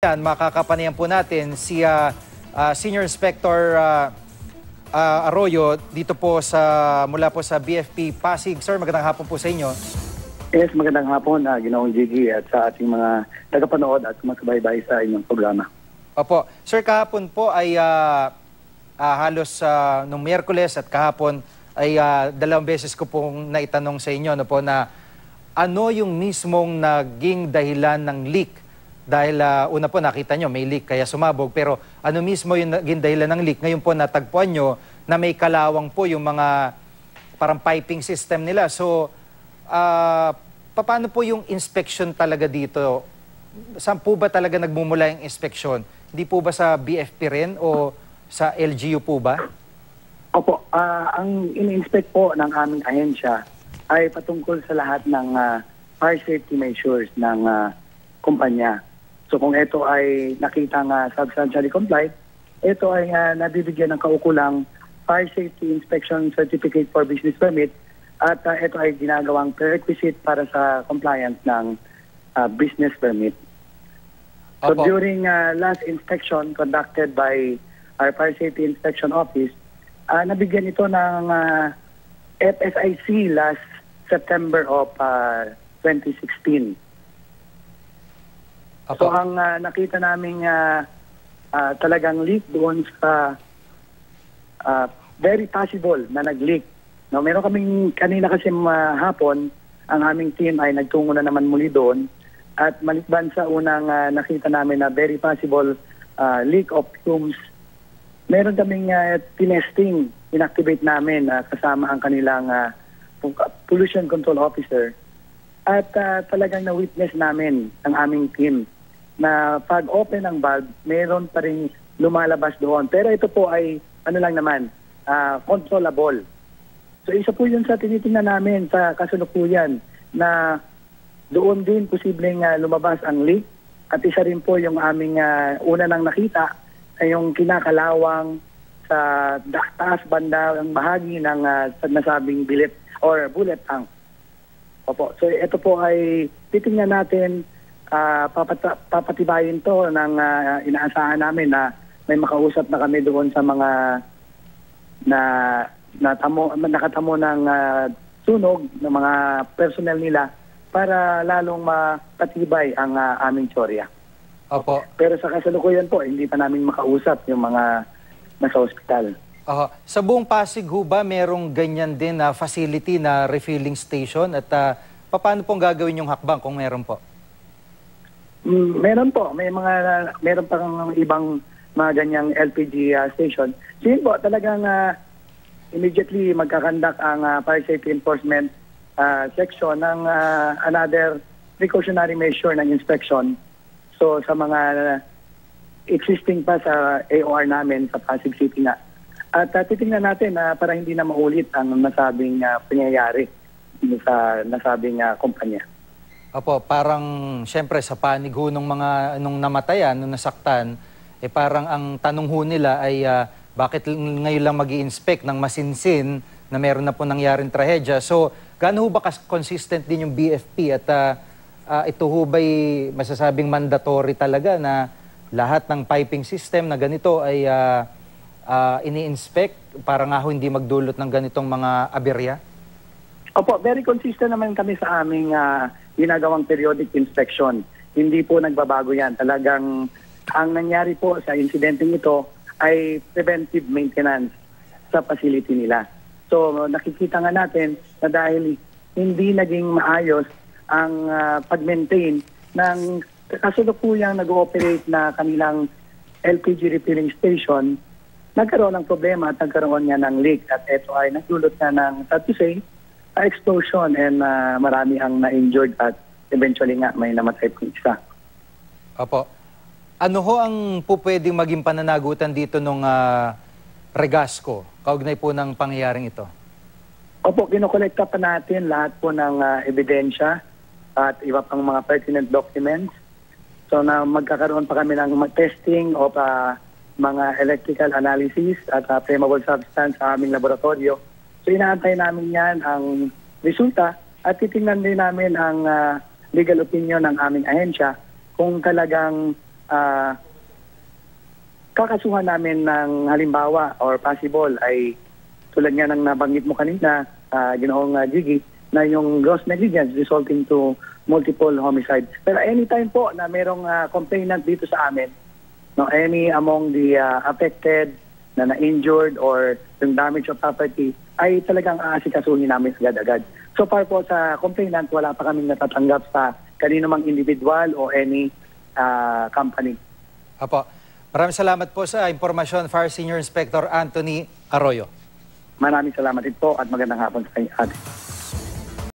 Yan, makakapanayan po natin si Senior Inspector Arroyo dito po mula po sa BFP Pasig. Sir, magandang hapon po sa inyo. Yes, magandang hapon, Ginoong Jiggy, at sa ating mga tagapanood at sumasabay-bay sa inyong programa. Opo. Sir, kahapon po ay halos nung Miyerkules at kahapon ay dalawang beses ko pong naitanong sa inyo na ano yung mismong naging dahilan ng leak. Dahil una po nakita nyo may leak kaya sumabog, pero ano mismo yung naging dahilan ng leak? Ngayon po natagpuan nyo na may kalawang po yung mga parang piping system nila. So, paano po yung inspection talaga dito? Saan po ba talaga nagmumula yung inspection? Hindi po ba sa BFP rin o sa LGU po ba? Opo, ang in-inspect po ng aming ahensya ay patungkol sa lahat ng fire safety measures ng kumpanya. So kung ito ay nakita nga substantially complied, ito ay nabibigyan ng kaukulang Fire Safety Inspection Certificate for Business Permit at ito ay ginagawang prerequisite para sa compliance ng business permit. So during last inspection conducted by our Fire Safety Inspection Office, nabigyan ito ng FSIC last September of 2016. So ang nakita namin talagang leak doon sa very possible na nag-leak. No, meron kaming kanina kasi hapon, ang aming team ay nagtungo na naman muli doon at maliban sa unang nakita namin na very possible leak of fumes, meron kaming tinesting, inactivate namin kasama ang kanilang pollution control officer at talagang na-witness namin ang aming team na pag-open ng valve, meron pa rin lumalabas doon. Pero ito po ay, controllable. So isa po yun sa tinitingnan namin sa kasalukuyan na doon din posibleng lumabas ang leak. At isa rin po yung aming una nang nakita ay yung kinakalawang sa taas banda ang bahagi ng nasabing billet or bullet tank. Opo. So ito po ay titingnan natin, papatibayin to ng inaasahan namin na may makausap na kami doon sa mga nakatamo ng sunog ng mga personnel nila para lalong mapatibay ang aming tsorya. Opo. Pero sa kasalukuyan po, hindi pa namin makausap yung mga nasa ospital. Sa buong Pasig ho ba merong ganyan din na facility na refilling station at paano pong gagawin yung hakbang kung meron po? Meron po. Meron pang ibang mga ganyang LPG station. So yun po, talagang immediately magkakandak ang Fire Safety Enforcement section ng another precautionary measure ng inspection. So sa mga existing pa sa AOR namin sa Pasig City nga. At titingnan natin para hindi na maulit ang nasabing pangyayari sa nasabing kumpanya. Opo, parang siyempre sa panig ho nung namatayan, nung nasaktan, parang ang tanong ho nila ay bakit ngayon lang mag-i-inspect ng masinsin na meron na po nangyaring trahedya. So, gaano ho ba consistent din yung BFP at ito ho ba'y masasabing mandatory talaga na lahat ng piping system na ganito ay ini-inspect para nga ho hindi magdulot ng ganitong mga aberya? Opo, very consistent naman kami sa aming ginagawang periodic inspection. Hindi po nagbabago yan. Talagang ang nangyari po sa insidenteng ito ay preventive maintenance sa facility nila. So nakikita nga natin na dahil hindi naging maayos ang pag-maintain ng kasalukuyang nag-ooperate na kanilang LPG refilling station, nagkaroon ng problema at nagkaroon nga ng leak. At ito ay nagdulot na ng, sad to say, explosion and marami ang na-injured at eventually nga may namatay po isa. Opo. Ano ho ang pwedeng maging pananagutan dito nung Regasco, kaugnay po ng pangyayaring ito? Opo, kinokolekta pa natin lahat po ng ebidensya at iba pang mga pertinent documents. So na magkakaroon pa kami ng testing of mga electrical analysis at flammable substance sa aming laboratorio. So inaantay namin yan ang resulta at titingnan din namin ang legal opinion ng aming ahensya kung talagang kakasuhan namin ng halimbawa or possible ay tulad nga ng nabanggit mo kanina, Ginoong Jiggy, na yung gross negligence resulting to multiple homicides. Pero anytime po na merong complainant dito sa amin, no, any among the affected na na-injured or yung damage of property, ay talagang aasikasuhin namin agad-agad. So far po sa complainant, wala pa kaming natatanggap sa kanino mang individual o any company. Apo. Maraming salamat po sa impormasyon, Fire Senior Inspector Anthony Arroyo. Maraming salamat din po at magandang hapon sa inyo.